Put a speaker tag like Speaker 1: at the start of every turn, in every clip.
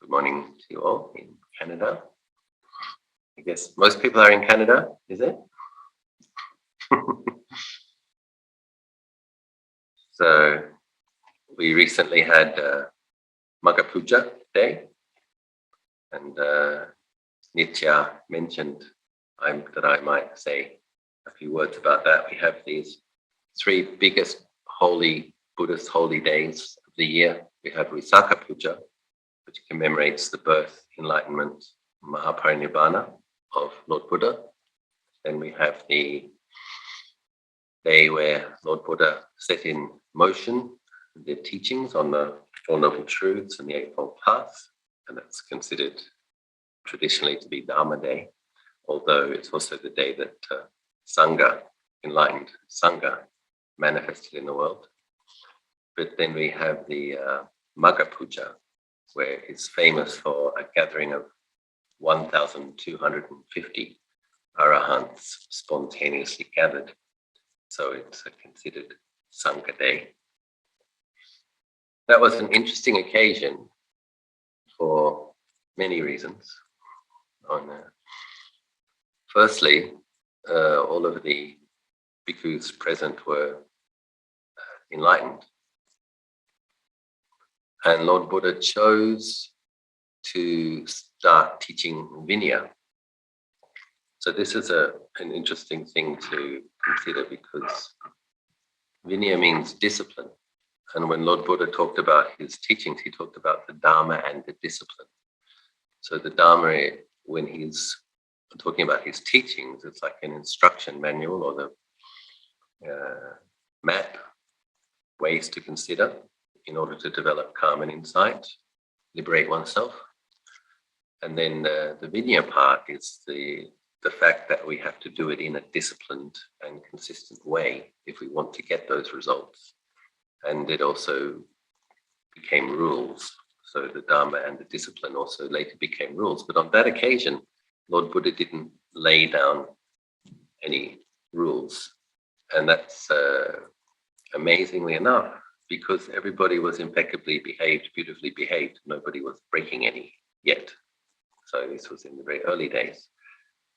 Speaker 1: Good morning to you all in Canada. I guess most people are in Canada, is it? So we recently had Magga Puja Day, and Nitya mentioned that I might say a few words about that. We have these three biggest Buddhist holy days of the year. We have Magga Puja, which commemorates the birth, enlightenment, Mahaparinibbana of Lord Buddha. Then we have the day where Lord Buddha set in motion the teachings on the Four Noble Truths and the Eightfold Path, and that's considered traditionally to be Dharma Day, although it's also the day that Sangha, enlightened Sangha, manifested in the world. But then we have the Magga Puja, where it's famous for a gathering of 1,250 arahants spontaneously gathered. So it's considered Sangha Day. That was an interesting occasion for many reasons. Firstly, all of the bhikkhus present were enlightened. And Lord Buddha chose to start teaching Vinaya. So this is an interesting thing to consider, because Vinaya means discipline. And when Lord Buddha talked about his teachings, he talked about the Dharma and the discipline. So the Dharma, when he's talking about his teachings, it's like an instruction manual or the map, ways to consider in order to develop calm and insight, liberate oneself. And then the Vinaya part is the fact that we have to do it in a disciplined and consistent way if we want to get those results. And it also became rules. So the Dharma and the discipline also later became rules. But on that occasion, Lord Buddha didn't lay down any rules. And that's amazingly enough, because everybody was impeccably behaved, beautifully behaved. Nobody was breaking any yet. So this was in the very early days.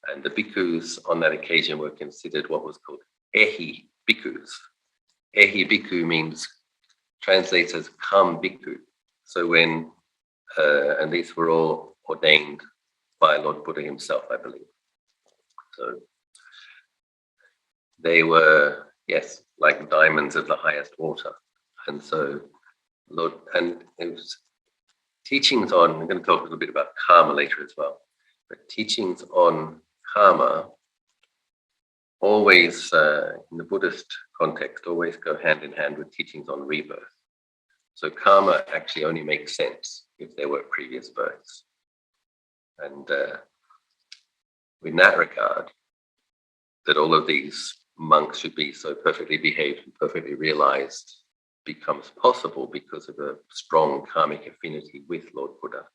Speaker 1: And the bhikkhus on that occasion were considered what was called ehi bhikkhus. Ehi bhikkhu translates as come bhikkhu. So when, and these were all ordained by Lord Buddha himself, I believe. So they were, yes, like diamonds of the highest water. And so and it was teachings on, I'm going to talk a little bit about karma later as well, but teachings on karma always, in the Buddhist context, always go hand in hand with teachings on rebirth. So karma actually only makes sense if there were previous births. And in that regard, that all of these monks should be so perfectly behaved and perfectly realized becomes possible because of a strong karmic affinity with Lord Buddha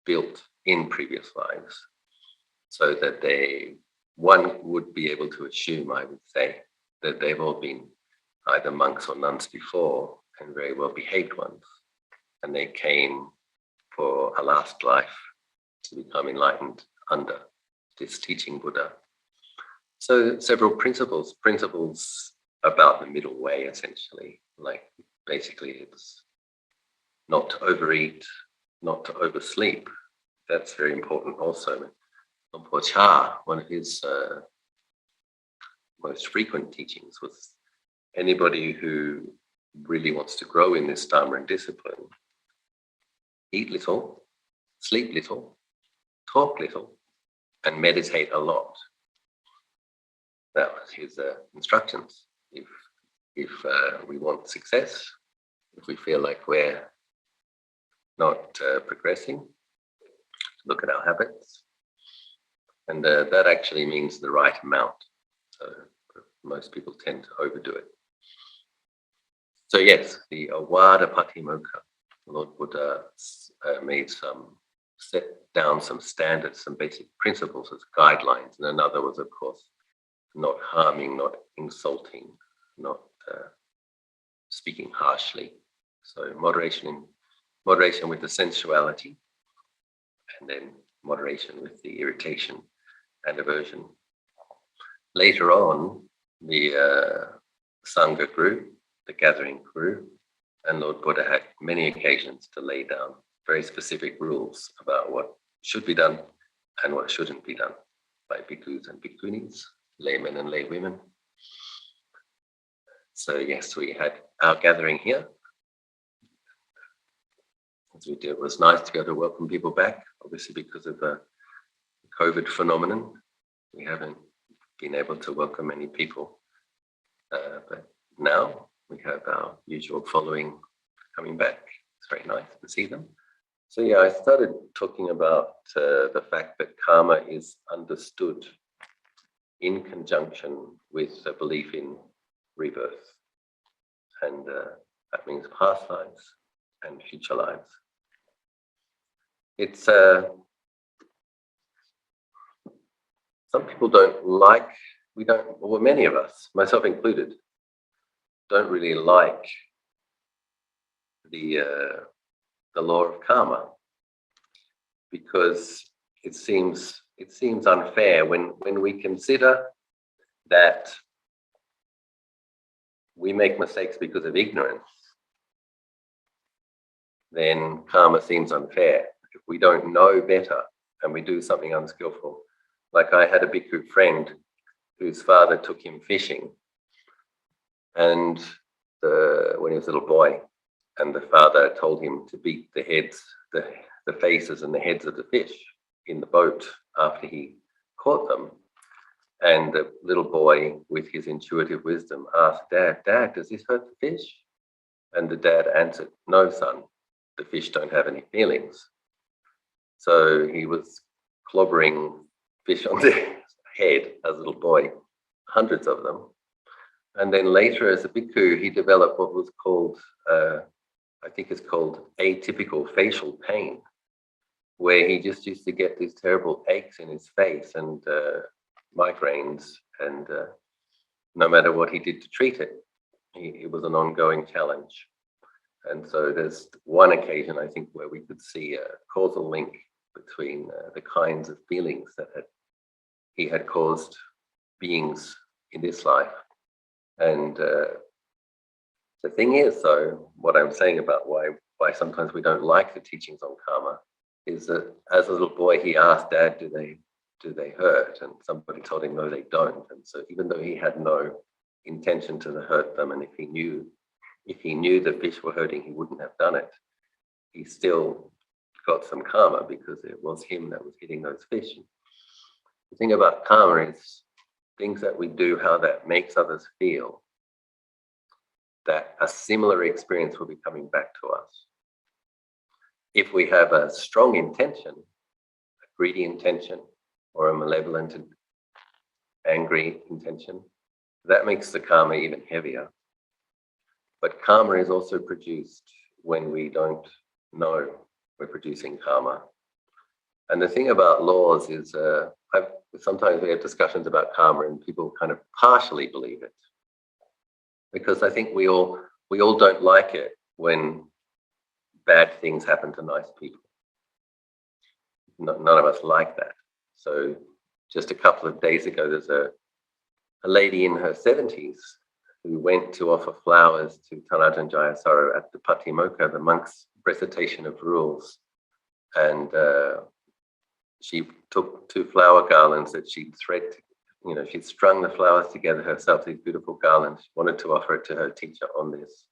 Speaker 1: built in previous lives, so that one would be able to assume, I would say, that they've all been either monks or nuns before, and very well behaved ones, and they came for a last life to become enlightened under this teaching Buddha. So several principles about the middle way, essentially. Like basically it's not to overeat, not to oversleep. That's very important also. Lumpur Cha, one of his most frequent teachings was anybody who really wants to grow in this Dharma and discipline, eat little, sleep little, talk little, and meditate a lot. That was his instructions. If we want success, if we feel like we're not progressing, look at our habits. And that actually means the right amount. So most people tend to overdo it. So yes, the Awada Patimokkha, Lord Buddha set down some standards, some basic principles as guidelines. And another was, of course, not harming, not insulting, not speaking harshly. So moderation with the sensuality, and then moderation with the irritation and aversion. Later on, the Sangha grew, the gathering grew, and Lord Buddha had many occasions to lay down very specific rules about what should be done and what shouldn't be done by bhikkhus and bhikkhunis, laymen and laywomen. So yes, we had our gathering here. As we did, it was nice to be able to welcome people back, obviously because of the COVID phenomenon. We haven't been able to welcome many people, but now we have our usual following coming back. It's very nice to see them. So yeah, I started talking about the fact that karma is understood in conjunction with a belief in rebirth. And that means past lives and future lives. It's some people don't like, well, many of us, myself included, don't really like the law of karma, because it seems unfair when we consider that we make mistakes because of ignorance. Then karma seems unfair. If we don't know better and we do something unskillful, like I had a bhikkhu friend whose father took him fishing, and when he was a little boy, and the father told him to beat the heads, the faces and the heads of the fish in the boat after he caught them. And the little boy, with his intuitive wisdom, asked, Dad, does this hurt the fish? And the dad answered, no, son, the fish don't have any feelings. So he was clobbering fish on the head as a little boy, hundreds of them. And then later as a bhikkhu, he developed what was called, I think it's called atypical facial pain, where he just used to get these terrible aches in his face and migraines, and no matter what he did to treat it, it was an ongoing challenge. And so there's one occasion, I think, where we could see a causal link between the kinds of feelings that he had caused beings in this life. And the thing is, though, what I'm saying about why sometimes we don't like the teachings on karma is that as a little boy, he asked Dad, do they hurt? And somebody told him, no, they don't. And so even though he had no intention to hurt them, and if he knew the fish were hurting, he wouldn't have done it, he still got some karma because it was him that was hitting those fish. The thing about karma is things that we do, how that makes others feel, that a similar experience will be coming back to us. If we have a strong intention, a greedy intention, or a malevolent and angry intention, that makes the karma even heavier. But karma is also produced when we don't know we're producing karma. And the thing about laws is, sometimes we have discussions about karma and people kind of partially believe it, because I think we all don't like it when bad things happen to nice people. None of us like that. So just a couple of days ago, there's a lady in her 70s who went to offer flowers to Tanajan Jayasaro at the Patimokkha, the monk's recitation of rules. And she took 2 flower garlands that she'd she'd strung the flowers together herself, these beautiful garlands. She wanted to offer it to her teacher on this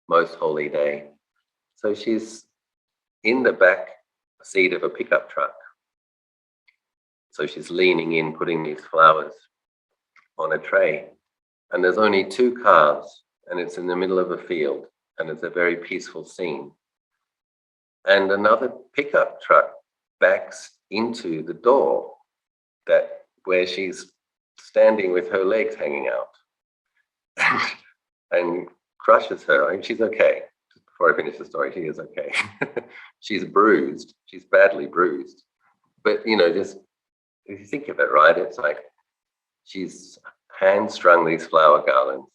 Speaker 1: most holy day. So she's in the back seat of a pickup truck. So she's leaning in, putting these flowers on a tray. And there's only 2 cars, and it's in the middle of a field, and it's a very peaceful scene. And another pickup truck backs into the door where she's standing with her legs hanging out and crushes her. I mean, she's okay. Just before I finish the story, she is okay. She's bruised. She's badly bruised. But, just if you think of it, right, it's like she's hand-strung these flower garlands.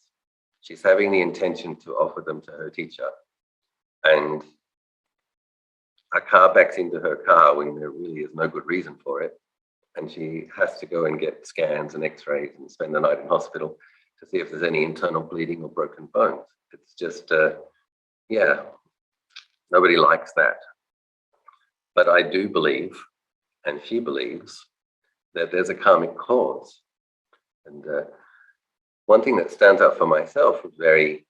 Speaker 1: She's having the intention to offer them to her teacher. And a car backs into her car when there really is no good reason for it, and she has to go and get scans and x-rays and spend the night in hospital to see if there's any internal bleeding or broken bones. It's just, yeah, nobody likes that. But I do believe, and she believes, that there's a karmic cause. And one thing that stands out for myself, very,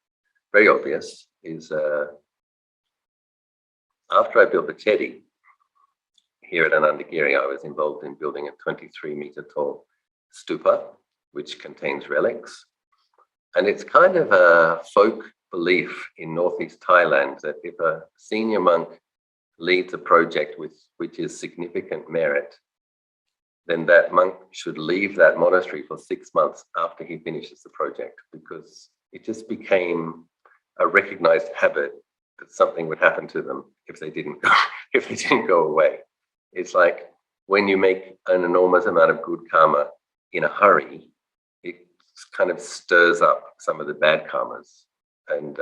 Speaker 1: very obvious, is after I built the Chedi here at Anandagiri, I was involved in building a 23-meter tall stupa, which contains relics. And it's kind of a folk belief in northeast Thailand that if a senior monk leads a project which is significant merit, then that monk should leave that monastery for 6 months after he finishes the project, because it just became a recognized habit that something would happen to them if they didn't go away. It's like when you make an enormous amount of good karma in a hurry, it kind of stirs up some of the bad karmas. And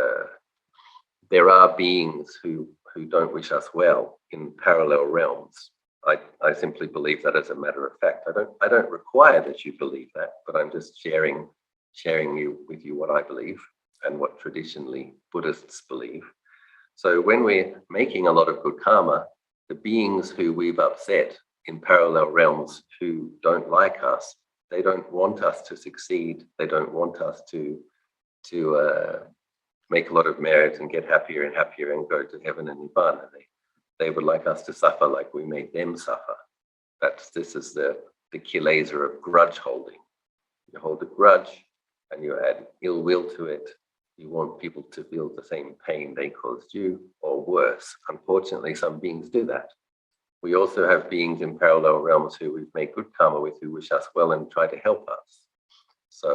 Speaker 1: there are beings who don't wish us well in parallel realms. I simply believe that as a matter of fact. I don't require that you believe that, but I'm just sharing with you what I believe and what traditionally Buddhists believe. So when we're making a lot of good karma, the beings who we've upset in parallel realms who don't like us, they don't want us to succeed. They don't want us to make a lot of merit and get happier and happier and go to heaven and nibbana. They would like us to suffer like we made them suffer. This is the kilesa of grudge holding. You hold a grudge and you add ill will to it. You want people to feel the same pain they caused you, or worse. Unfortunately, some beings do that. We also have beings in parallel realms who we've made good karma with, who wish us well and try to help us. So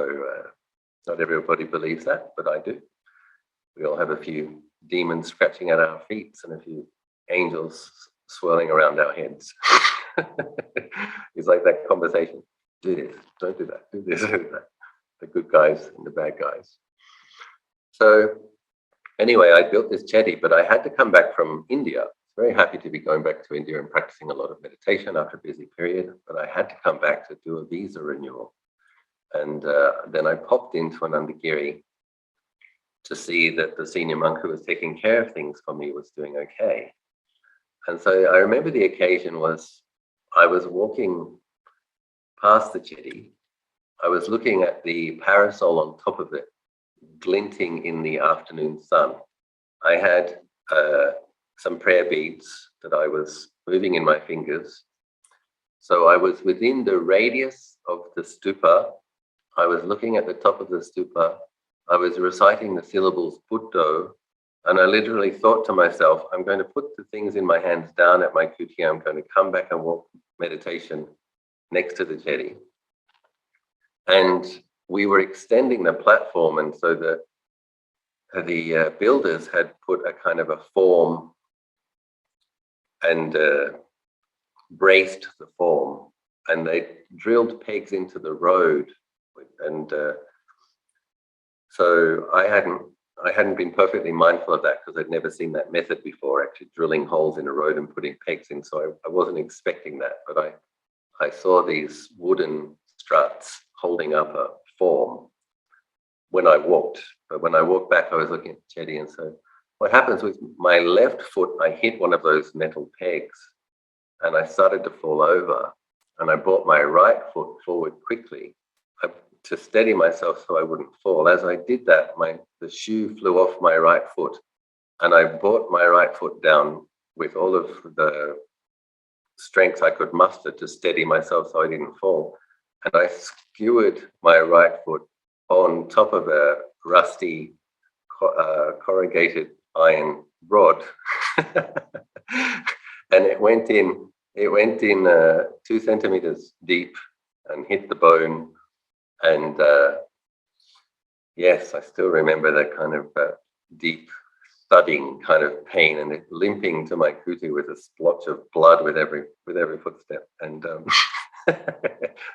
Speaker 1: not everybody believes that, but I do. We all have a few demons scratching at our feet and a few angels swirling around our heads. It's like that conversation. Do this, don't do that, do this, do that. The good guys and the bad guys. So anyway, I built this Chedi, but I had to come back from India. Very happy to be going back to India and practicing a lot of meditation after a busy period, but I had to come back to do a visa renewal. And then I popped into Anandagiri to see that the senior monk who was taking care of things for me was doing okay. And so I remember the occasion was I was walking past the Chedi. I was looking at the parasol on top of it, glinting in the afternoon sun. I had some prayer beads that I was moving in my fingers. So I was within the radius of the stupa. I was looking at the top of the stupa. I was reciting the syllables Buddho, and I literally thought to myself, I'm going to put the things in my hands down at my kuti. I'm going to come back and walk meditation next to the Chedi. And we were extending the platform, and so the builders had put a kind of a form and braced the form, and they drilled pegs into the road, and so I hadn't been perfectly mindful of that because I'd never seen that method before, actually drilling holes in a road and putting pegs in. So I wasn't expecting that, but I saw these wooden struts holding up a form when I walked. But when I walked back, I was looking at Chedi, and so what happens with my left foot, I hit one of those metal pegs and I started to fall over, and I brought my right foot forward quickly to steady myself so I wouldn't fall. As I did that, the shoe flew off my right foot, and I brought my right foot down with all of the strength I could muster to steady myself so I didn't fall. And I skewered my right foot on top of a rusty corrugated iron rod. And it went in 2 centimeters deep and hit the bone. And yes, I still remember that kind of deep thudding kind of pain, and it limping to my kuti with a splotch of blood with every footstep. And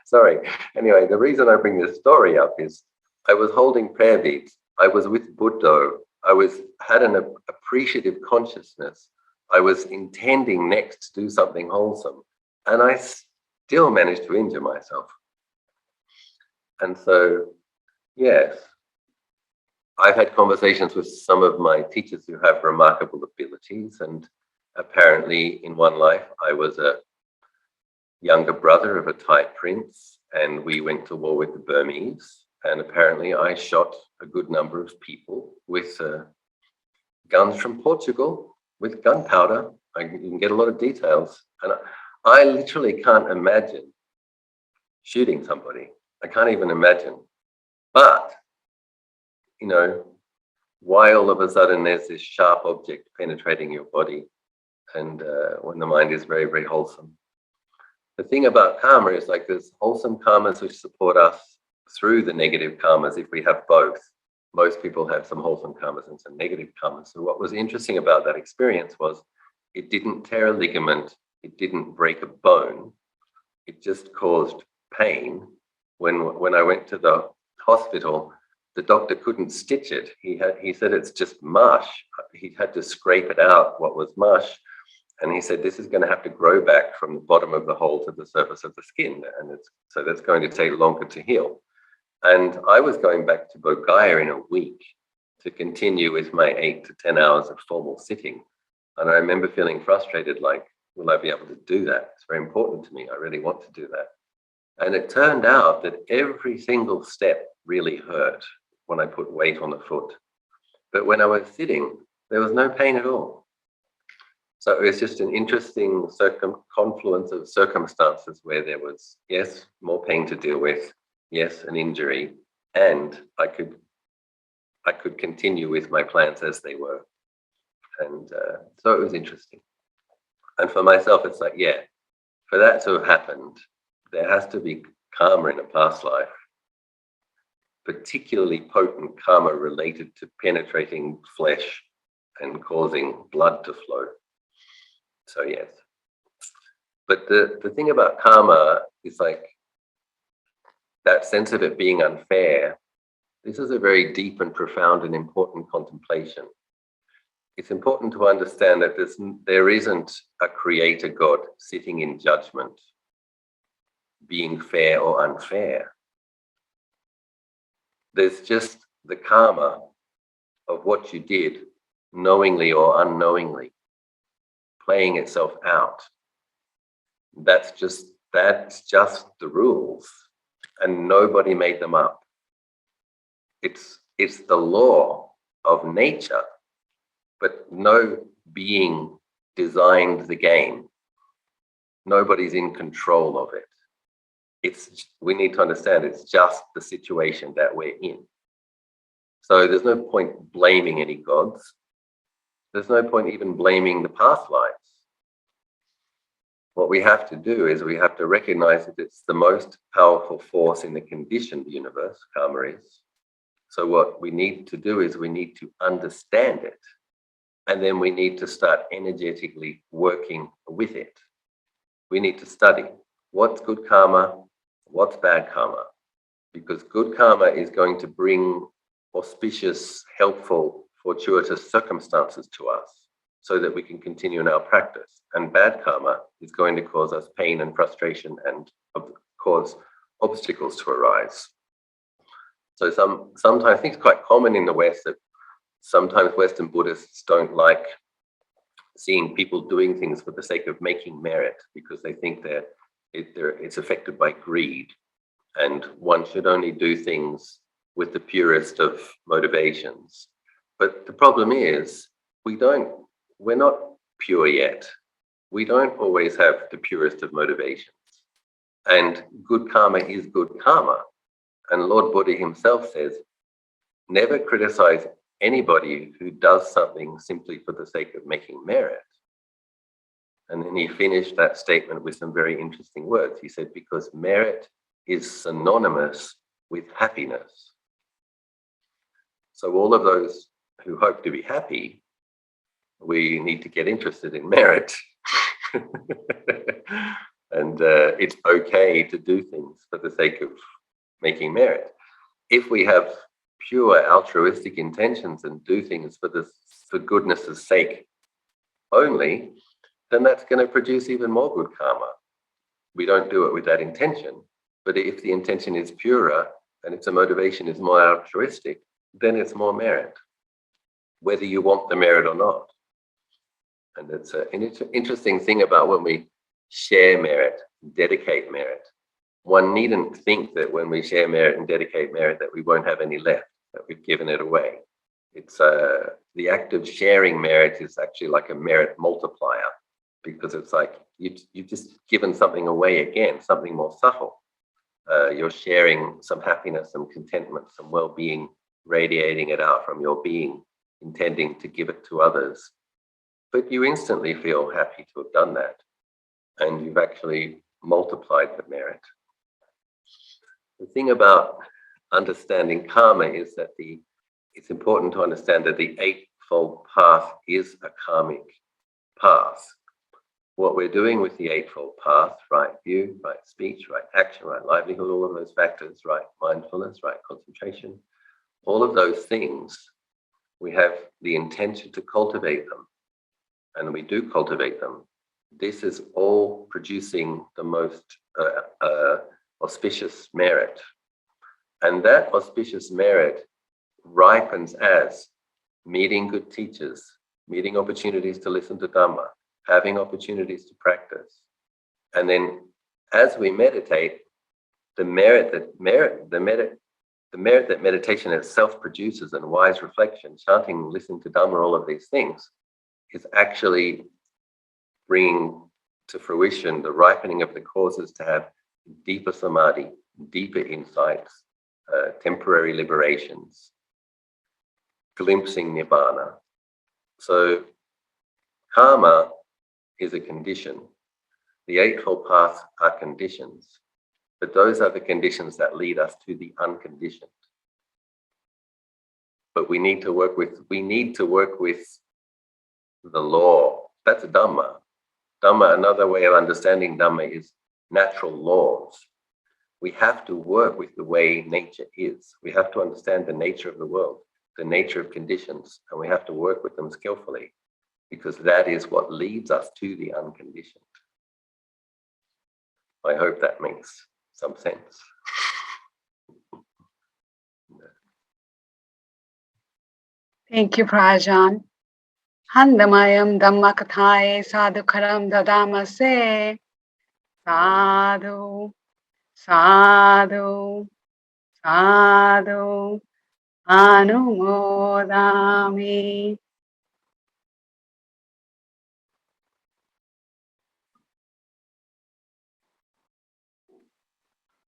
Speaker 1: sorry. Anyway, the reason I bring this story up is I was holding prayer beads. I was with Buddho. I had an appreciative consciousness. I was intending next to do something wholesome, and I still managed to injure myself. And so, yes, I've had conversations with some of my teachers who have remarkable abilities, and apparently in one life I was a younger brother of a Thai prince, and we went to war with the Burmese, and apparently I shot a good number of people with guns from Portugal, with gunpowder. You can get a lot of details, and I literally can't imagine shooting somebody. I can't even imagine. But, you know, why all of a sudden there's this sharp object penetrating your body, and when the mind is very, very wholesome. The thing about karma is, like, there's wholesome karmas which support us through the negative karmas if we have both. Most people have some wholesome karmas and some negative karmas. So what was interesting about that experience was it didn't tear a ligament, it didn't break a bone, it just caused pain. When I went to the hospital, the doctor couldn't stitch it. He said it's just mush. He had to scrape it out, what was mush. And he said, this is going to have to grow back from the bottom of the hole to the surface of the skin. And so that's going to take longer to heal. And I was going back to Bodh in a week to continue with my 8 to 10 hours of formal sitting. And I remember feeling frustrated, like, will I be able to do that? It's very important to me. I really want to do that. And it turned out that every single step really hurt when I put weight on the foot. But when I was sitting, there was no pain at all. So it was just an interesting confluence of circumstances where there was, yes, more pain to deal with, yes, an injury, and I could continue with my plans as they were. And so it was interesting. And for myself, it's like, yeah, for that to have happened, there has to be karma in a past life, particularly potent karma related to penetrating flesh and causing blood to flow. So yes. But the thing about karma is, like, that sense of it being unfair. This is a very deep and profound and important contemplation. It's important to understand that there isn't a creator God sitting in judgment, being fair or unfair. There's just the karma of what you did, knowingly or unknowingly, playing itself out. That's just the rules, and nobody made them up. It's the law of nature, but no being designed the game. Nobody's in control of it. We need to understand it's just the situation that we're in. So there's no point blaming any gods. There's no point even blaming the past lives. What we have to do is we have to recognize that it's the most powerful force in the conditioned universe, karma is. So what we need to do is we need to understand it, and then we need to start energetically working with it. We need to study what's good karma, what's bad karma, because good karma is going to bring auspicious, helpful, fortuitous circumstances to us so that we can continue in our practice. And bad karma is going to cause us pain and frustration and cause obstacles to arise. So sometimes I think it's quite common in the West that sometimes Western Buddhists don't like seeing people doing things for the sake of making merit, because they think it's affected by greed, and one should only do things with the purest of motivations. But the problem is we're not pure yet. We don't always have the purest of motivations. And good karma is good karma. And Lord Buddha himself says, never criticize anybody who does something simply for the sake of making merit. And then he finished that statement with some very interesting words. He said, because merit is synonymous with happiness. So all of those who hope to be happy, we need to get interested in merit. And it's okay to do things for the sake of making merit. If we have pure altruistic intentions and do things for goodness' sake, only, then that's going to produce even more good karma. We don't do it with that intention. But if the intention is purer and if the motivation is more altruistic, then it's more merit, whether you want the merit or not. And it's an interesting thing about when we share merit, dedicate merit. One needn't think that when we share merit and dedicate merit that we won't have any left, that we've given it away. It's the act of sharing merit is actually like a merit multiplier, because it's like you've just given something away again, something more subtle. You're sharing some happiness, some contentment, some well-being, radiating it out from your being, intending to give it to others. But you instantly feel happy to have done that, and you've actually multiplied the merit. The thing about understanding karma is that it's important to understand that the Eightfold Path is a karmic path. What we're doing with the Eightfold Path, right view, right speech, right action, right livelihood, all of those factors, right mindfulness, right concentration, all of those things, we have the intention to cultivate them, and we do cultivate them. This is all producing the most auspicious merit. And that auspicious merit ripens as meeting good teachers, meeting opportunities to listen to Dhamma, having opportunities to practice. And then as we meditate, the merit that meditation itself produces and wise reflection, chanting, listening to Dhamma, all of these things, is actually bringing to fruition the ripening of the causes to have deeper samadhi, deeper insights, temporary liberations, glimpsing nibbana. So karma is a condition. The Eightfold Paths are conditions, but those are the conditions that lead us to the unconditioned. But we need to work with the law. That's Dhamma. Dhamma, another way of understanding Dhamma is natural laws. We have to work with the way nature is. We have to understand the nature of the world, the nature of conditions, and we have to work with them skillfully, because that is what leads us to the unconditioned. I hope that makes some sense.
Speaker 2: Thank you, Prajan. Handamayam Dhammakathaye Sadhukaram Dadamase. Sadhu, sadhu, sadhu, anumodami.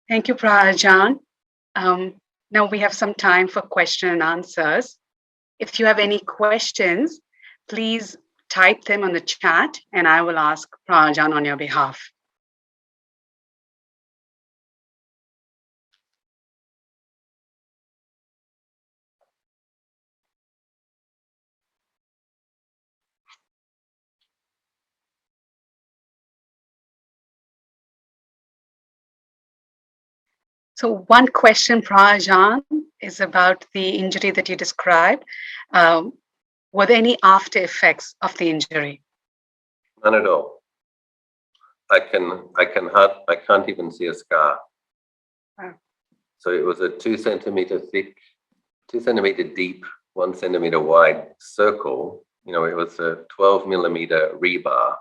Speaker 2: Thank you, Prajan. Now we have some time for question and answers. If you have any questions, please type them on the chat and I will ask Prajan on your behalf. So one question, Prajan, is about the injury that you described. Were there any after effects of the injury?
Speaker 1: None at all. I can't even see a scar.
Speaker 2: Wow.
Speaker 1: So it was a 2 centimeter thick, 2 centimeter deep, 1 centimeter wide circle. It was a 12 millimeter rebar,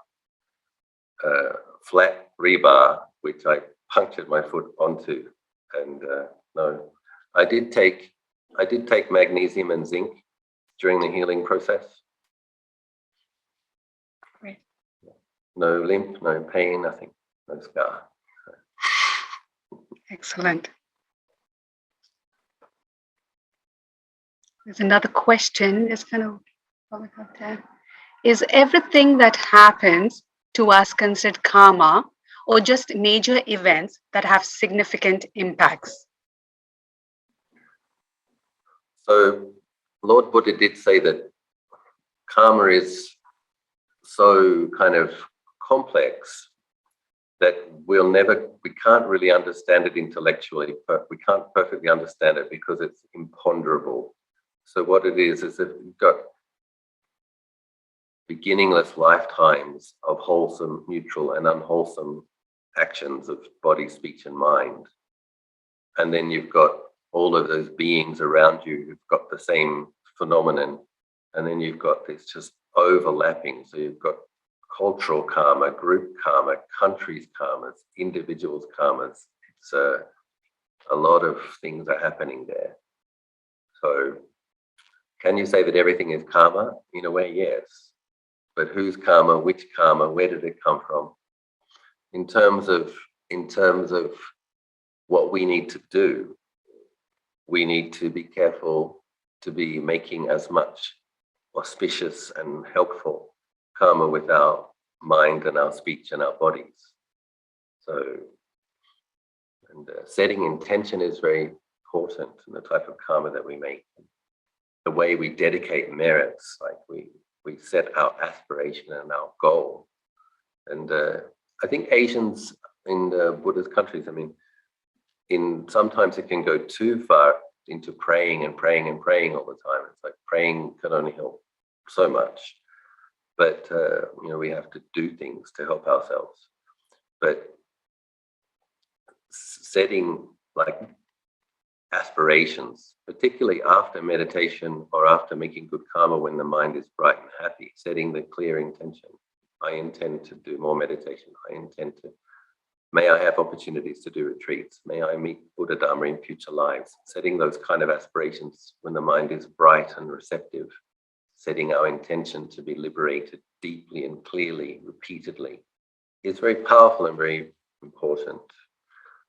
Speaker 1: flat rebar, which I punctured my foot onto. And no, I did take magnesium and zinc during the healing process.
Speaker 2: Great.
Speaker 1: No limp, no pain, nothing, no scar.
Speaker 2: Excellent. There's another question. It's kind of up there. Is everything that happens to us considered karma, or just major events that have significant impacts?
Speaker 1: So Lord Buddha did say that karma is so kind of complex that we can't really understand it intellectually, but we can't perfectly understand it because it's imponderable. So what it is that beginningless lifetimes of wholesome, neutral, and unwholesome actions of body, speech, and mind. And then you've got all of those beings around you who've got the same phenomenon. And then you've got this just overlapping. So you've got cultural karma, group karma, countries' karmas, individuals' karmas. It's a lot of things are happening there. So can you say that everything is karma? In a way, yes. But whose karma, which karma, where did it come from? In terms of what we need to do, we need to be careful to be making as much auspicious and helpful karma with our mind and our speech and our bodies. So, and setting intention is very important in the type of karma that we make. The way we dedicate merits, like we set our aspiration and our goal. And I think Asians in the Buddhist countries, I mean, sometimes it can go too far into praying and praying and praying all the time. It's like praying can only help so much, but we have to do things to help ourselves. But setting like aspirations, particularly after meditation or after making good karma when the mind is bright and happy, setting the clear intention. I intend to do more meditation. May I have opportunities to do retreats. May I meet Buddha Dharma in future lives. Setting those kind of aspirations when the mind is bright and receptive. Setting our intention to be liberated deeply and clearly, repeatedly, is very powerful and very important.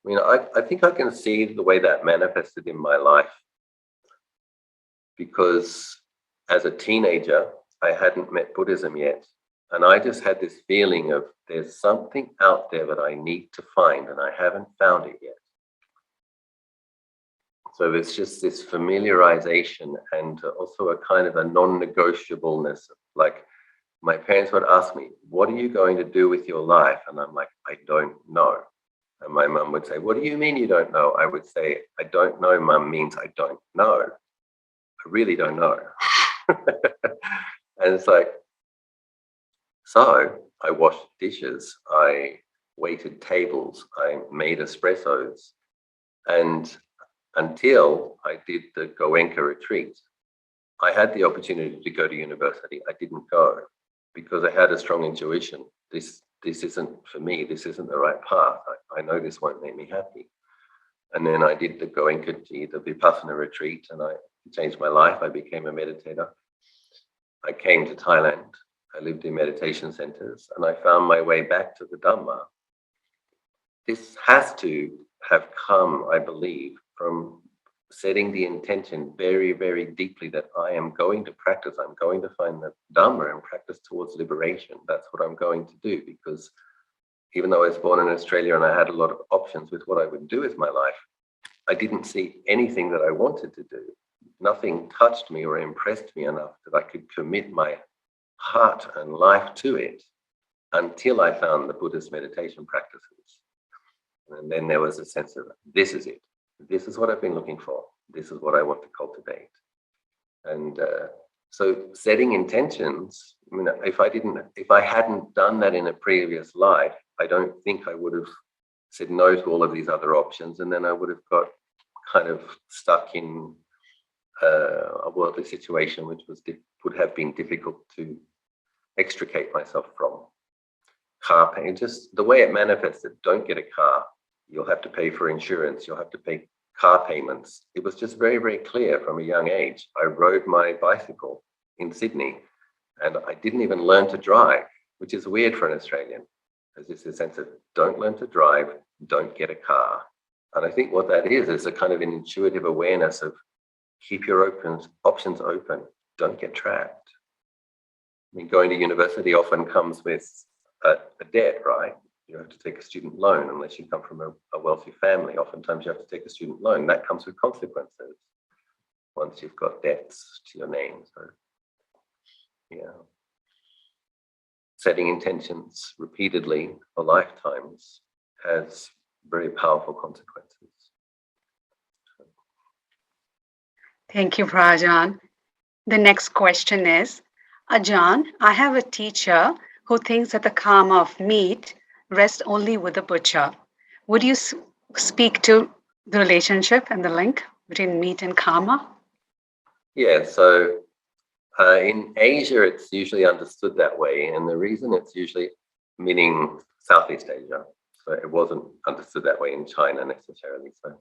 Speaker 1: I mean, I think I can see the way that manifested in my life, because as a teenager, I hadn't met Buddhism yet. And I just had this feeling of there's something out there that I need to find and I haven't found it yet. So there's just this familiarization and also a kind of a non-negotiableness. Like my parents would ask me, what are you going to do with your life? And I'm like, I don't know. And my mum would say, what do you mean you don't know? I would say, I don't know, Mum, means I don't know. I really don't know. And it's like, so I washed dishes, I waited tables, I made espressos, and until I did the Goenka retreat, I had the opportunity to go to university. I didn't go because I had a strong intuition. This isn't for me. This isn't the right path. I know this won't make me happy. And then I did the Goenka, the Vipassana retreat, and I changed my life. I became a meditator. I came to Thailand. I lived in meditation centers, and I found my way back to the Dhamma. This has to have come, I believe, from setting the intention very, very deeply that I am going to practice. I'm going to find the Dhamma and practice towards liberation. That's what I'm going to do, because even though I was born in Australia and I had a lot of options with what I would do with my life, I didn't see anything that I wanted to do. Nothing touched me or impressed me enough that I could commit my heart and life to it until I found the Buddhist meditation practices. And then there was a sense of, this is it. This is what I've been looking for. This is what I want to cultivate. And so setting intentions, I mean, if I hadn't done that in a previous life, I don't think I would have said no to all of these other options. And then I would have got kind of stuck in a worldly situation, which would have been difficult to extricate myself from. Car paying, just the way it manifested, don't get a car. You'll have to pay for insurance. You'll have to pay car payments. It was just very, very clear from a young age. I rode my bicycle in Sydney and I didn't even learn to drive, which is weird for an Australian. There's this sense of don't learn to drive, don't get a car. And I think what that is a kind of an intuitive awareness of keep your options open, don't get trapped. I mean, going to university often comes with a debt, right? You have to take a student loan unless you come from a wealthy family. Oftentimes you have to take a student loan. That comes with consequences once you've got debts to your name. So, yeah. Setting intentions repeatedly for lifetimes has very powerful consequences.
Speaker 2: Thank you, Prajan. The next question is, Ajahn, I have a teacher who thinks that the karma of meat rests only with the butcher. Would you speak to the relationship and the link between meat and karma?
Speaker 1: Yeah, so in Asia, it's usually understood that way. And the reason it's usually meaning Southeast Asia. So it wasn't understood that way in China necessarily. So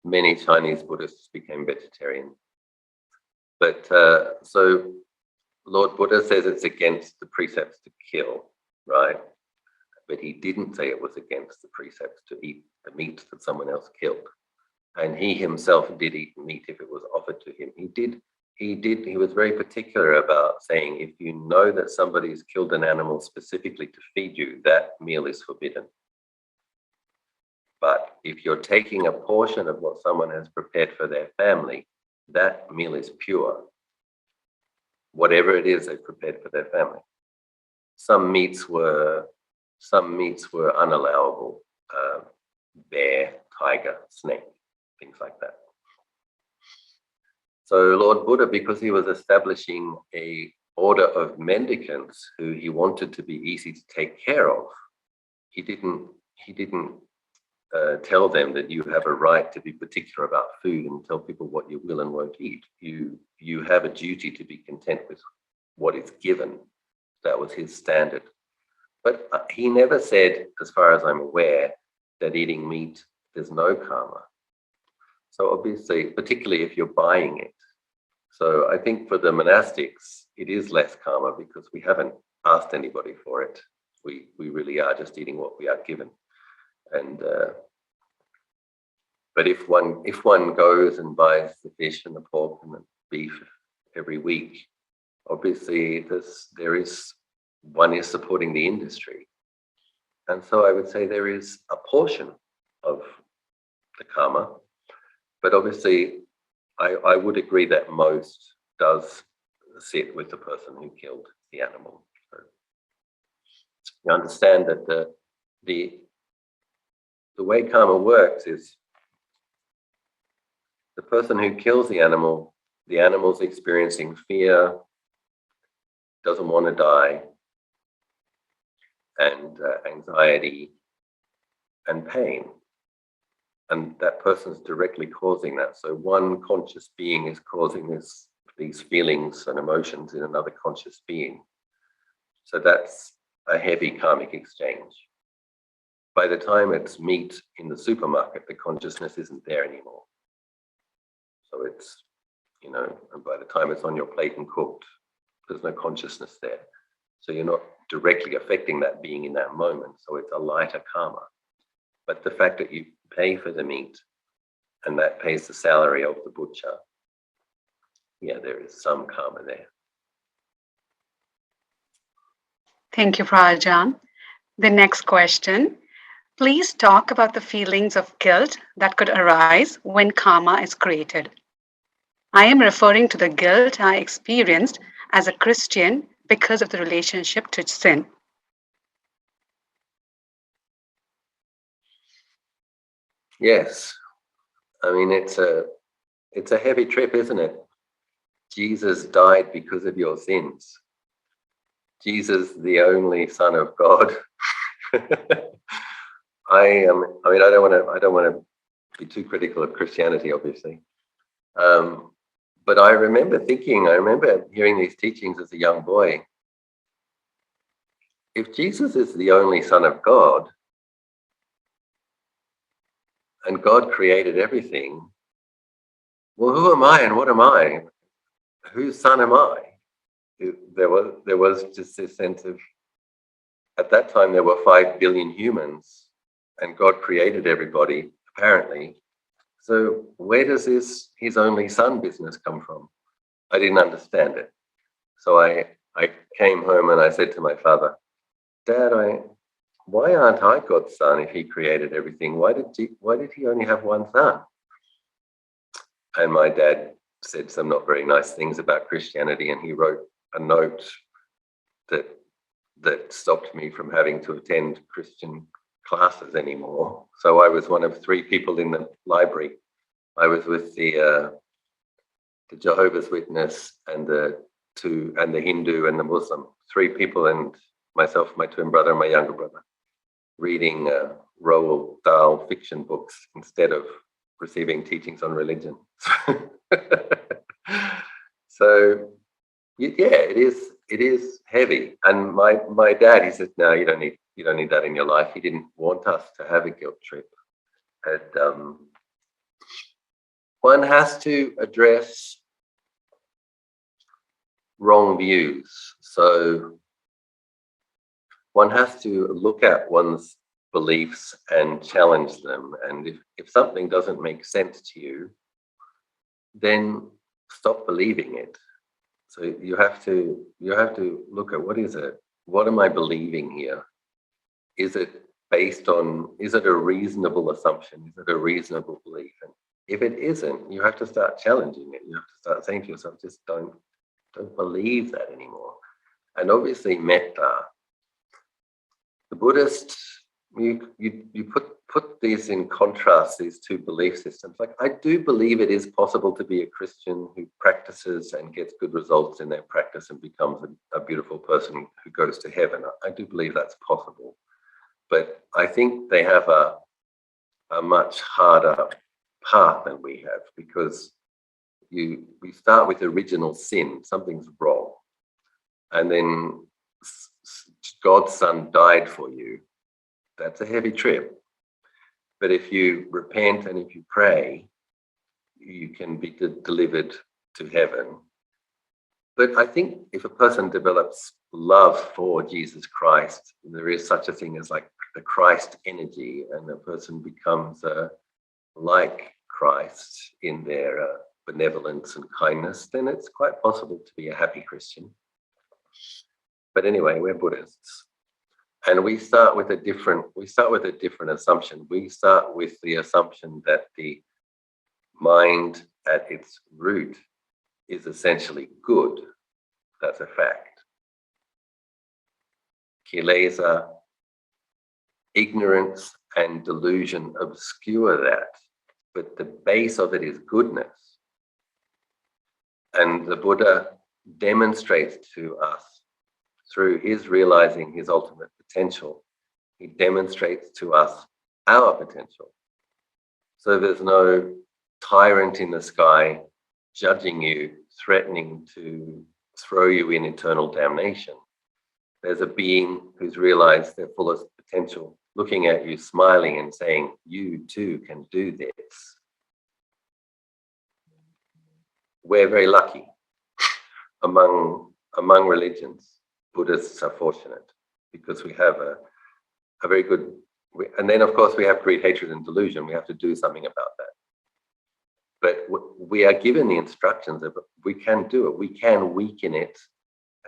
Speaker 1: many Chinese Buddhists became vegetarian. But so Lord Buddha says it's against the precepts to kill, right? But he didn't say it was against the precepts to eat the meat that someone else killed. And he himself did eat meat if it was offered to him. He was very particular about saying, if you know that somebody's killed an animal specifically to feed you, that meal is forbidden. But if you're taking a portion of what someone has prepared for their family, that meal is pure. Whatever it is they prepared for their family. Some meats were unallowable. Bear, tiger, snake, things like that. So Lord Buddha, because he was establishing a order of mendicants who he wanted to be easy to take care of, he didn't tell them that you have a right to be particular about food and tell people what you will and won't eat. You have a duty to be content with what is given. That was his standard. But he never said, as far as I'm aware, that eating meat, there's no karma. So obviously, particularly if you're buying it. So I think for the monastics, it is less karma because we haven't asked anybody for it. We really are just eating what we are given. And but if one goes and buys the fish and the pork and the beef every week, obviously one is supporting the industry. And so I would say there is a portion of the karma, but obviously I would agree that most does sit with the person who killed the animal. So you understand that the way karma works is the person who kills the animal's experiencing fear, doesn't want to die, and anxiety and pain. And that person's directly causing that. So one conscious being is causing these feelings and emotions in another conscious being. So that's a heavy karmic exchange. By the time it's meat in the supermarket, the consciousness isn't there anymore. So it's, and by the time it's on your plate and cooked, there's no consciousness there. So you're not directly affecting that being in that moment. So it's a lighter karma. But the fact that you pay for the meat and that pays the salary of the butcher, yeah, there is some karma there.
Speaker 2: Thank you, Prajan. The next question. Please talk about the feelings of guilt that could arise when karma is created. I am referring to the guilt I experienced as a Christian because of the relationship to sin.
Speaker 1: Yes. I mean, it's a heavy trip, isn't it? Jesus died because of your sins. Jesus, the only Son of God. I don't want to be too critical of Christianity, obviously. But I remember hearing these teachings as a young boy. If Jesus is the only Son of God, and God created everything, well, who am I and what am I? Whose son am I? There was just this sense of, at that time there were 5 billion humans, and God created everybody, apparently. So where does his only son business come from? I didn't understand it. So I came home and I said to my father, Dad, why aren't I God's son if he created everything? Why did he only have one son? And my dad said some not very nice things about Christianity, and he wrote a note that stopped me from having to attend Christian classes anymore. So I was one of 3 people in the library. I was with the Jehovah's Witness and the and the Hindu and the Muslim, 3 people, and myself, my twin brother, and my younger brother, reading Roald Dahl fiction books instead of receiving teachings on religion. So yeah, it is heavy. And my dad, he said, no, you don't need that in your life. He didn't want us to have a guilt trip. And one has to address wrong views. So one has to look at one's beliefs and challenge them. And if something doesn't make sense to you, then stop believing it. So you have to look at, what is it? What am I believing here? Is it a reasonable assumption? Is it a reasonable belief? And if it isn't, you have to start challenging it. You have to start saying to yourself, just don't believe that anymore. And obviously metta, the Buddhists, you put these in contrast, these 2 belief systems. Like, I do believe it is possible to be a Christian who practices and gets good results in their practice and becomes a beautiful person who goes to heaven. I do believe that's possible. But I think they have a much harder path than we have, because we start with original sin, something's wrong, and then God's son died for you. That's a heavy trip. But if you repent and if you pray, you can be delivered to heaven. But I think if a person develops love for Jesus Christ, there is such a thing as like the Christ energy, and a person becomes like Christ in their benevolence and kindness, then it's quite possible to be a happy Christian. But anyway, we're Buddhists, and we start with a different assumption. We start with the assumption that the mind at its root is essentially good. That's a fact. Kilesa, ignorance and delusion obscure that, but the base of it is goodness. And the Buddha demonstrates to us, through his realizing his ultimate potential, he demonstrates to us our potential. So there's no tyrant in the sky judging you, threatening to throw you in eternal damnation. There's a being who's realized their fullest potential, looking at you, smiling and saying, you too can do this. We're very lucky. Among religions, Buddhists are fortunate because we have a very good, and then of course we have greed, hatred and delusion. We have to do something about that. But we are given the instructions of, we can do it. We can weaken it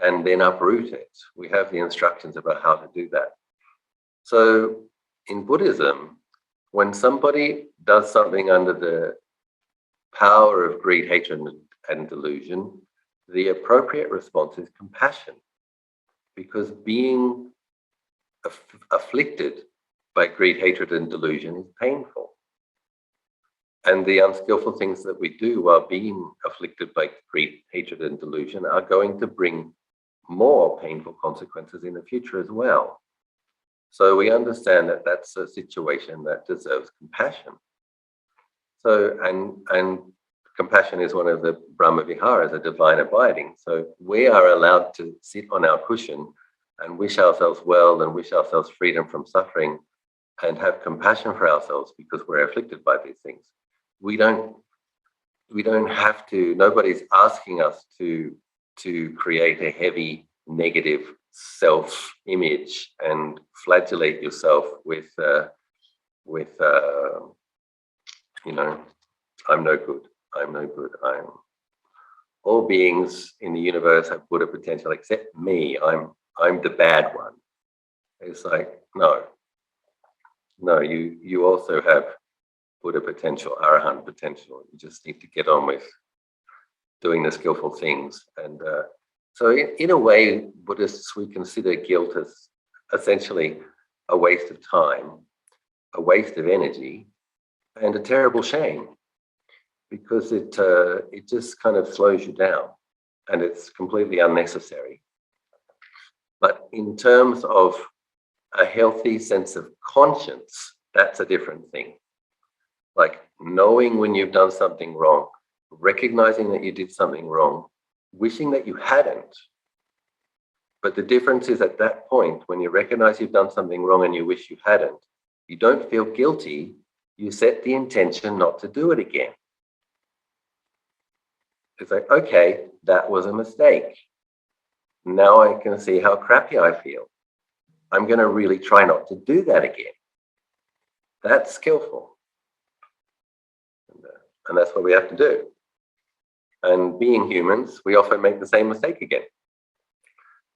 Speaker 1: and then uproot it. We have the instructions about how to do that. So in Buddhism, when somebody does something under the power of greed, hatred and delusion, the appropriate response is compassion, because being afflicted by greed, hatred and delusion is painful. And the unskillful things that we do while being afflicted by greed, hatred and delusion are going to bring more painful consequences in the future as well. So we understand that that's a situation that deserves compassion. So, and compassion is one of the Brahma Viharas, a divine abiding. So we are allowed to sit on our cushion and wish ourselves well and wish ourselves freedom from suffering and have compassion for ourselves because we're afflicted by these things. We don't have to, nobody's asking us to create a heavy negative self-image and flagellate yourself with I'm no good. All beings in the universe have Buddha potential except me. I'm the bad one. It's like, no, you also have Buddha potential, Arahant potential. You just need to get on with doing the skillful things. And so in a way, Buddhists, we consider guilt as essentially a waste of time, a waste of energy, and a terrible shame, because it just kind of slows you down. and it's completely unnecessary. But in terms of a healthy sense of conscience, that's a different thing. Like knowing when you've done something wrong, recognizing that you did something wrong, wishing that you hadn't. But the difference is at that point, when you recognize you've done something wrong and you wish you hadn't, you don't feel guilty. You set the intention not to do it again. It's like, okay, that was a mistake. Now I can see how crappy I feel. I'm going to really try not to do that again. That's skillful. And that's what we have to do. And being humans, we often make the same mistake again.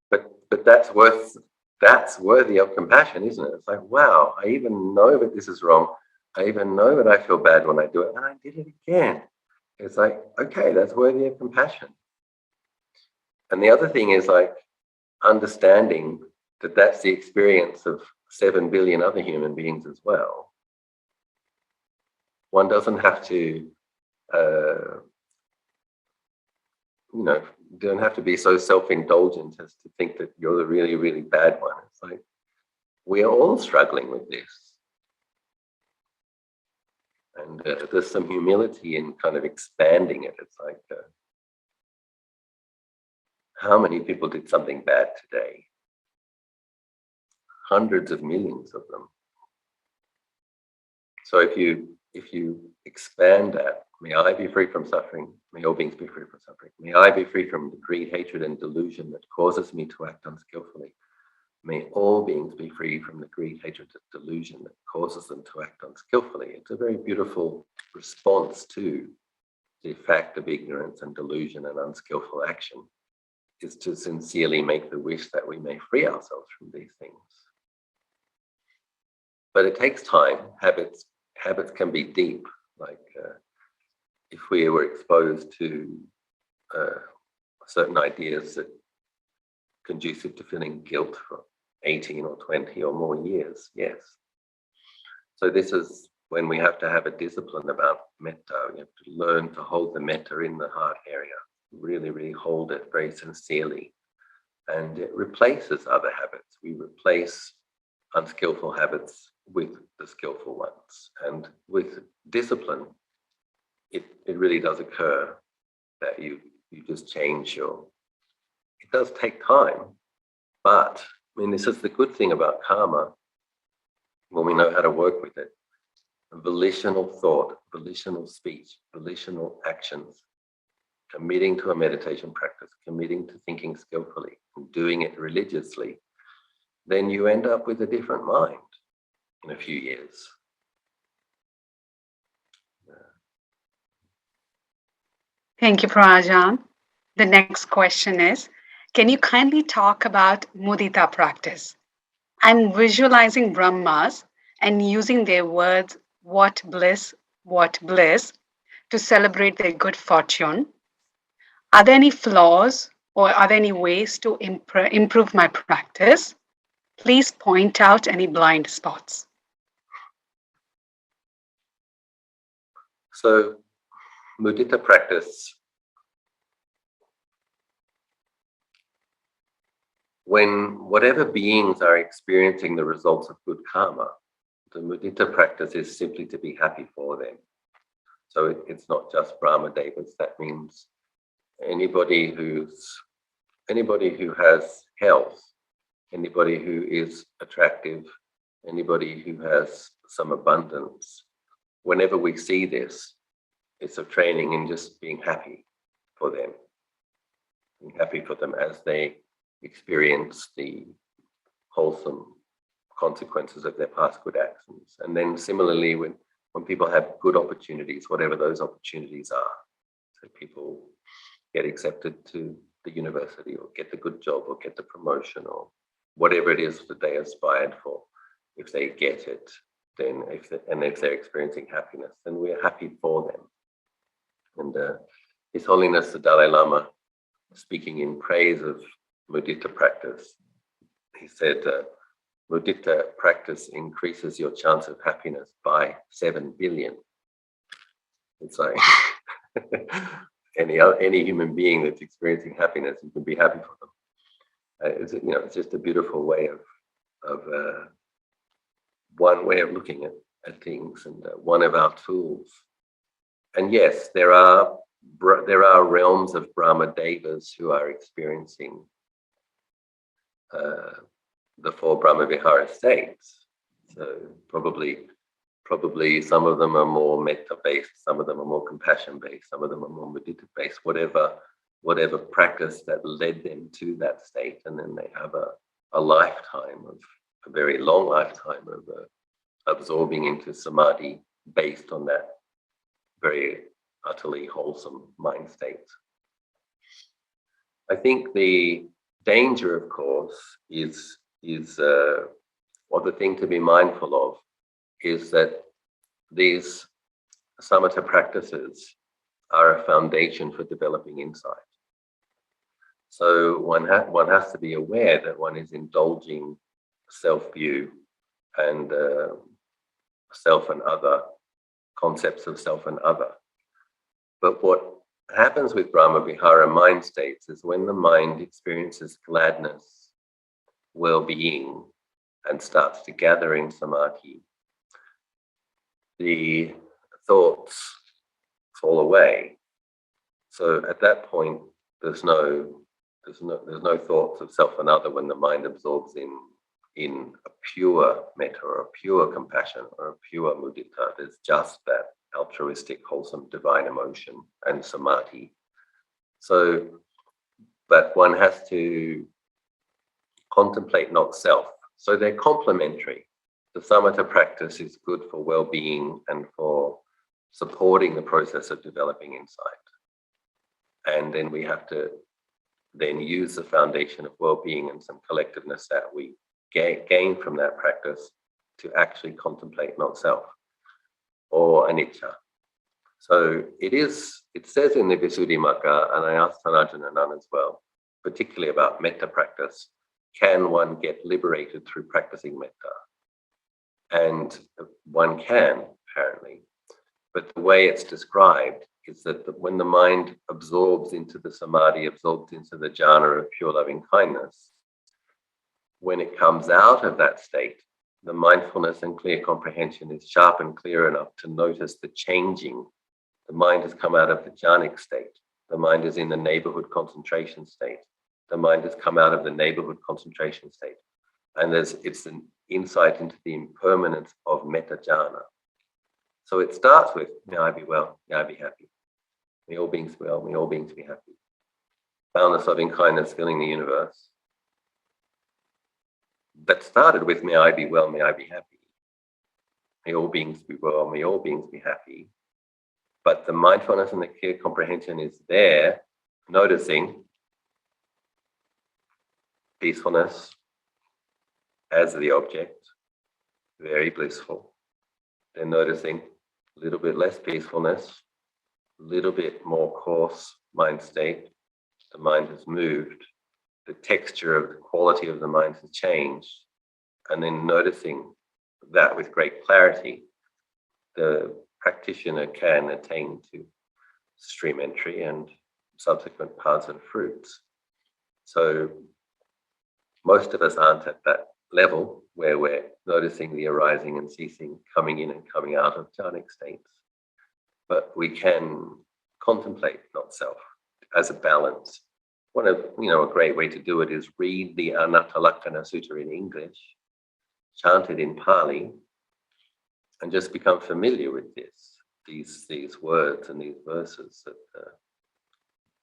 Speaker 1: But that's worthy of compassion, isn't it? It's like, wow, I even know that this is wrong. I even know that I feel bad when I do it, and I did it again. It's like, okay, that's worthy of compassion. And the other thing is like understanding that that's the experience of 7 billion other human beings as well. One doesn't have to, don't have to be so self-indulgent as to think that you're the really, really bad one. It's like, we're all struggling with this. And there's some humility in kind of expanding it. It's like, how many people did something bad today? Hundreds of millions of them. So if you expand that, may I be free from suffering, may all beings be free from suffering, may I be free from the greed, hatred, and delusion that causes me to act unskillfully. May all beings be free from the greed, hatred, and delusion that causes them to act unskillfully. It's a very beautiful response to the fact of ignorance and delusion and unskillful action, is to sincerely make the wish that we may free ourselves from these things. But it takes time. Habits can be deep. Like if we were exposed to certain ideas that conducive to feeling guilt for 18 or 20 or more years, yes. So this is when we have to have a discipline about metta. We have to learn to hold the metta in the heart area, really, really hold it very sincerely. And it replaces other habits. We replace unskillful habits with the skillful ones. And with discipline, it really does occur that you just change it does take time, but I mean, this is the good thing about karma when we know how to work with it. Volitional thought, volitional speech, volitional actions, committing to a meditation practice, committing to thinking skillfully, and doing it religiously, then you end up with a different mind in a few years.
Speaker 2: Thank you, Prajan. The next question is, can you kindly talk about mudita practice? I'm visualizing Brahmas and using their words, what bliss, to celebrate their good fortune. Are there any flaws or are there any ways to improve my practice? Please point out any blind spots.
Speaker 1: So, mudita practice, when whatever beings are experiencing the results of good karma, the mudita practice is simply to be happy for them. So it's not just Brahma Devas. That means anybody who has health, anybody who is attractive, anybody who has some abundance. Whenever we see this, it's a training in just being happy for them. Being happy for them as they experience the wholesome consequences of their past good actions. And then similarly, when people have good opportunities, whatever those opportunities are, so people get accepted to the university or get the good job or get the promotion or whatever it is that they aspired for, if they get it, then if they're experiencing happiness, then we're happy for them. And His Holiness the Dalai Lama, speaking in praise of mudita practice, he said, mudita practice increases your chance of happiness by 7 billion. It's like, any human being that's experiencing happiness, you can be happy for them. It's just a beautiful way of one way of looking at things, and one of our tools. And yes, there are realms of Brahma Devas who are experiencing the 4 Brahma Vihara states. So probably some of them are more metta based, some of them are more compassion based, some of them are more mudita based, whatever practice that led them to that state. And then they have a lifetime of a very long lifetime of absorbing into samadhi based on that very utterly wholesome mind state. I think the danger, of course, is or the thing to be mindful of is that these samatha practices are a foundation for developing insight. So one has to be aware that one is indulging self-view and self and other, concepts of self and other. But what happens with Brahma Vihara mind states is when the mind experiences gladness, well-being, and starts to gather in samadhi, the thoughts fall away. So at that point, there's no thoughts of self and other when the mind absorbs in a pure metta or a pure compassion or a pure mudita. There's just that altruistic, wholesome, divine emotion and samadhi. So, but one has to contemplate not self. So they're complementary. The samatha practice is good for well-being and for supporting the process of developing insight. And then we have to then use the foundation of well-being and some collectiveness that we gain from that practice to actually contemplate not self or anicca. So it says in the Visuddhimagga, and I asked Sanajana Nan as well, particularly about metta practice, can one get liberated through practicing metta? And one can, apparently. But the way it's described is that when the mind absorbs into the samadhi, absorbs into the jhana of pure loving kindness, when it comes out of that state, the mindfulness and clear comprehension is sharp and clear enough to notice the changing. The mind has come out of the jhanic state. The mind is in the neighborhood concentration state. The mind has come out of the neighborhood concentration state. And it's an insight into the impermanence of metta jhana. So it starts with, may I be well, may I be happy. May all beings be well, may all beings be happy. Boundless loving kindness filling the universe. That started with, may I be well, may I be happy. May all beings be well, may all beings be happy. But the mindfulness and the clear comprehension is there, noticing peacefulness as the object, very blissful. Then noticing a little bit less peacefulness, a little bit more coarse mind state. The mind has moved. The texture of the quality of the mind has changed. And then noticing that with great clarity, the practitioner can attain to stream entry and subsequent paths and fruits. So most of us aren't at that level where we're noticing the arising and ceasing, coming in and coming out of jhanic states. But we can contemplate not self as a balance. A great way to do it is read the Anatta Lakkhana Sutta in English, chant it in Pali, and just become familiar with these words and these verses that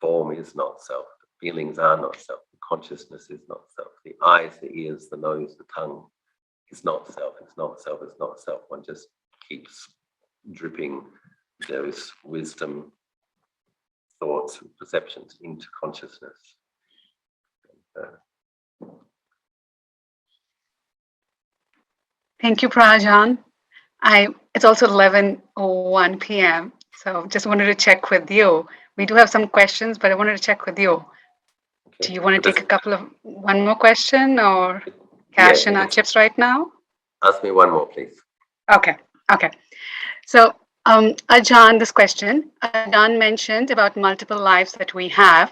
Speaker 1: form is not self, the feelings are not self, the consciousness is not self, the eyes, the ears, the nose, the tongue is not self, it's not self, it's not self. One just keeps dripping those wisdom thoughts and perceptions into consciousness.
Speaker 2: Thank you, Prajan. It's also 11:01 p.m. So just wanted to check with you. We do have some questions, but I wanted to check with you.
Speaker 1: Okay.
Speaker 2: Do you want to take one more question or cash in our chips right now?
Speaker 1: Ask me one more, please.
Speaker 2: Okay. So Ajahn, this question. Ajahn mentioned about multiple lives that we have.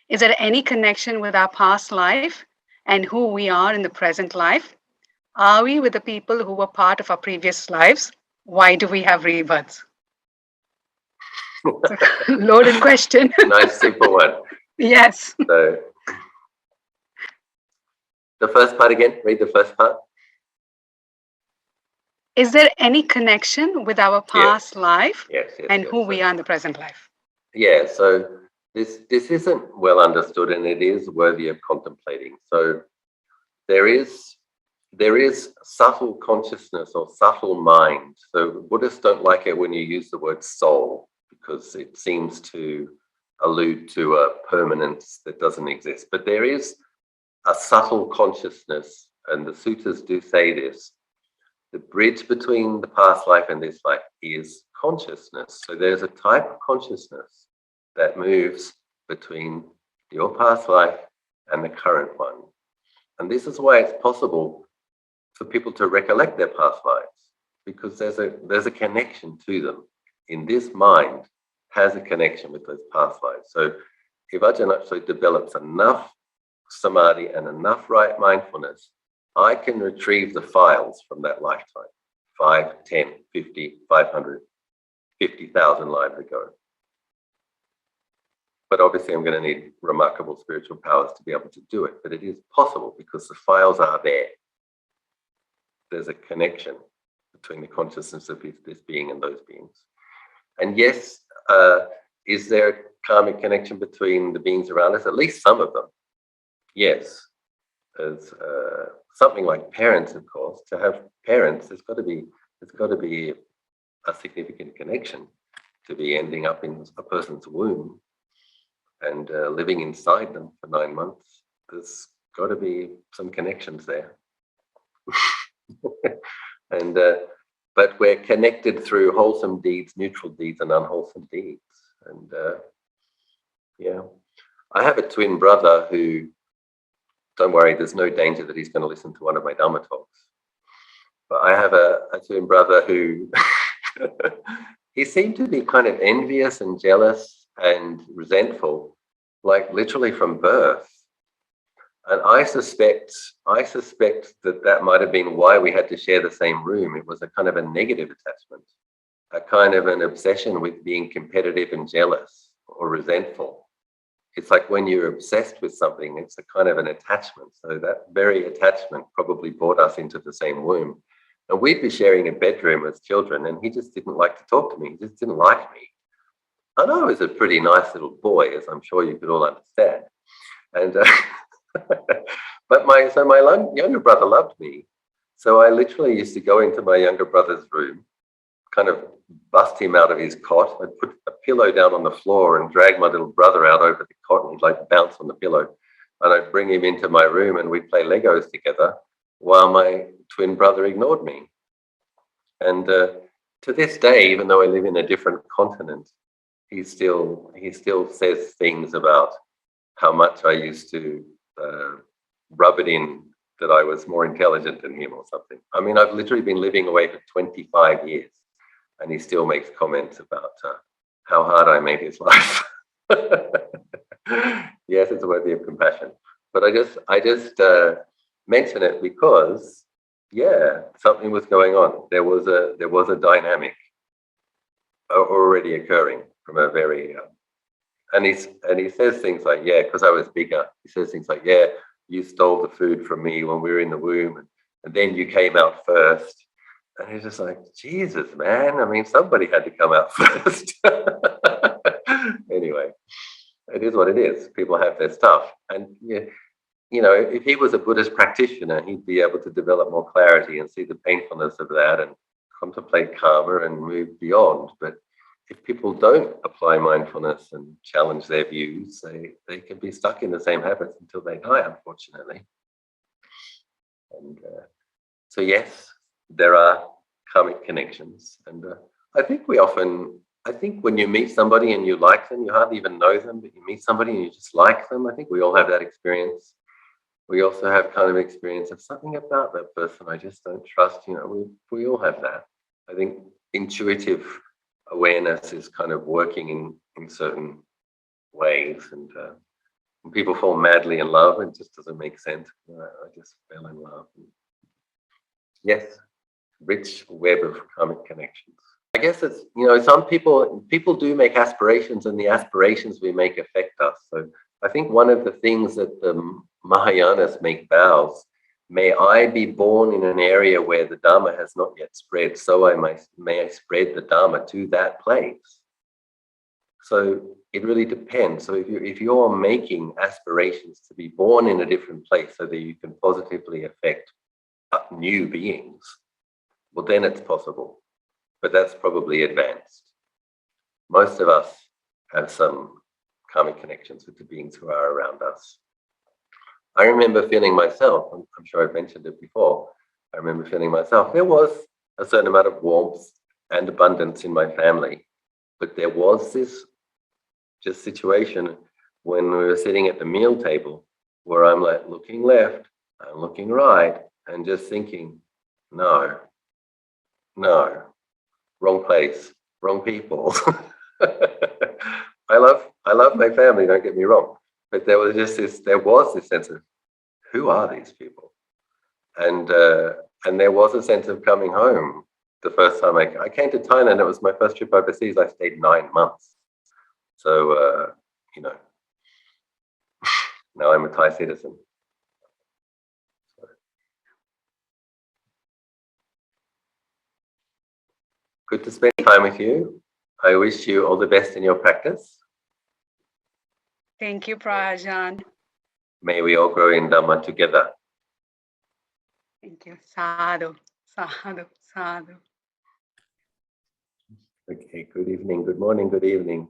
Speaker 2: Is there any connection with our past life and who we are in the present life? Are we with the people who were part of our previous lives? Why do we have rebirths? Loaded question.
Speaker 1: Nice, simple one.
Speaker 2: Yes.
Speaker 1: So, the first part again, read the first part.
Speaker 2: Is there any connection with our past life and who we are in the present life?
Speaker 1: Yeah, so this isn't well understood, and it is worthy of contemplating. So there is subtle consciousness or subtle mind. So Buddhists don't like it when you use the word soul because it seems to allude to a permanence that doesn't exist. But there is a subtle consciousness, and the sutras do say this. The bridge between the past life and this life is consciousness. So there's a type of consciousness that moves between your past life and the current one. And this is why it's possible for people to recollect their past lives, because there's a connection to them. In this mind has a connection with those past lives. So if Ajahn actually develops enough samadhi and enough right mindfulness, I can retrieve the files from that lifetime, 5, 10, 50, 500, 50,000 lives ago. But obviously I'm going to need remarkable spiritual powers to be able to do it. But it is possible because the files are there. There's a connection between the consciousness of this being and those beings. And yes, is there a karmic connection between the beings around us? At least some of them. Yes. As something like parents, of course. To have parents, there's got to be a significant connection to be ending up in a person's womb and living inside them for 9 months. There's got to be some connections there. And but we're connected through wholesome deeds, neutral deeds, and unwholesome deeds. And yeah, I have a twin brother who. Don't worry, there's no danger that he's going to listen to one of my Dhamma talks. But I have a twin brother who he seemed to be kind of envious and jealous and resentful, like literally from birth. And I suspect that might have been why we had to share the same room. It was a kind of a negative attachment, a kind of an obsession with being competitive and jealous or resentful. It's like when you're obsessed with something, it's a kind of an attachment. So that very attachment probably brought us into the same womb. And we'd be sharing a bedroom as children, and he just didn't like to talk to me. He just didn't like me. And I was a pretty nice little boy, as I'm sure you could all understand. And but my younger brother loved me. So I literally used to go into my younger brother's room, kind of bust him out of his cot. I'd put a pillow down on the floor and drag my little brother out over the cot, and he'd like bounce on the pillow. And I'd bring him into my room and we'd play Legos together while my twin brother ignored me. And to this day, even though I live in a different continent, he still says things about how much I used to rub it in that I was more intelligent than him or something. I mean, I've literally been living away for 25 years. And he still makes comments about how hard I made his life. Yes, it's worthy of compassion. But I just mention it because, yeah, something was going on. There was a dynamic already occurring from a very, and he says things like, yeah, because I was bigger. He says things like, yeah, you stole the food from me when we were in the womb, and then you came out first. And he's just like, Jesus, man. I mean, somebody had to come out first. Anyway, it is what it is. People have their stuff. And, you know, if he was a Buddhist practitioner, he'd be able to develop more clarity and see the painfulness of that and contemplate karma and move beyond. But if people don't apply mindfulness and challenge their views, they can be stuck in the same habits until they die, unfortunately. And so, yes, there are karmic connections. And I think when you meet somebody and you like them, you hardly even know them, but you meet somebody and you just like them. I think we all have that experience. We also have kind of experience of something about that person I just don't trust. You know, we all have that. I think intuitive awareness is kind of working in certain ways, and when people fall madly in love, it just doesn't make sense. I just fell in love. Yes, rich web of karmic connections. I guess it's, some people do make aspirations, and the aspirations we make affect us. So I think one of the things that the Mahayanas make vows, may I be born in an area where the Dharma has not yet spread, so may I spread the Dharma to that place. So it really depends. So if you're making aspirations to be born in a different place so that you can positively affect new beings, well, then it's possible. But that's probably advanced. Most of us have some karmic connections with the beings who are around us. I remember feeling myself, I'm sure I've mentioned it before, I remember feeling myself, there was a certain amount of warmth and abundance in my family, but there was this just situation when we were sitting at the meal table where I'm like looking left and looking right and just thinking, no, wrong place, wrong people. I love my family, don't get me wrong, but there was this sense of, who are these people? And there was a sense of coming home. The first time I came to Thailand, it was my first trip overseas. I stayed 9 months. So, now I'm a Thai citizen. Good to spend time with you. I wish you all the best in your practice.
Speaker 2: Thank you, Prajan.
Speaker 1: May we all grow in Dhamma together.
Speaker 2: Thank you. Sadhu, sadhu, sadhu.
Speaker 1: Okay, good evening, good morning, good evening.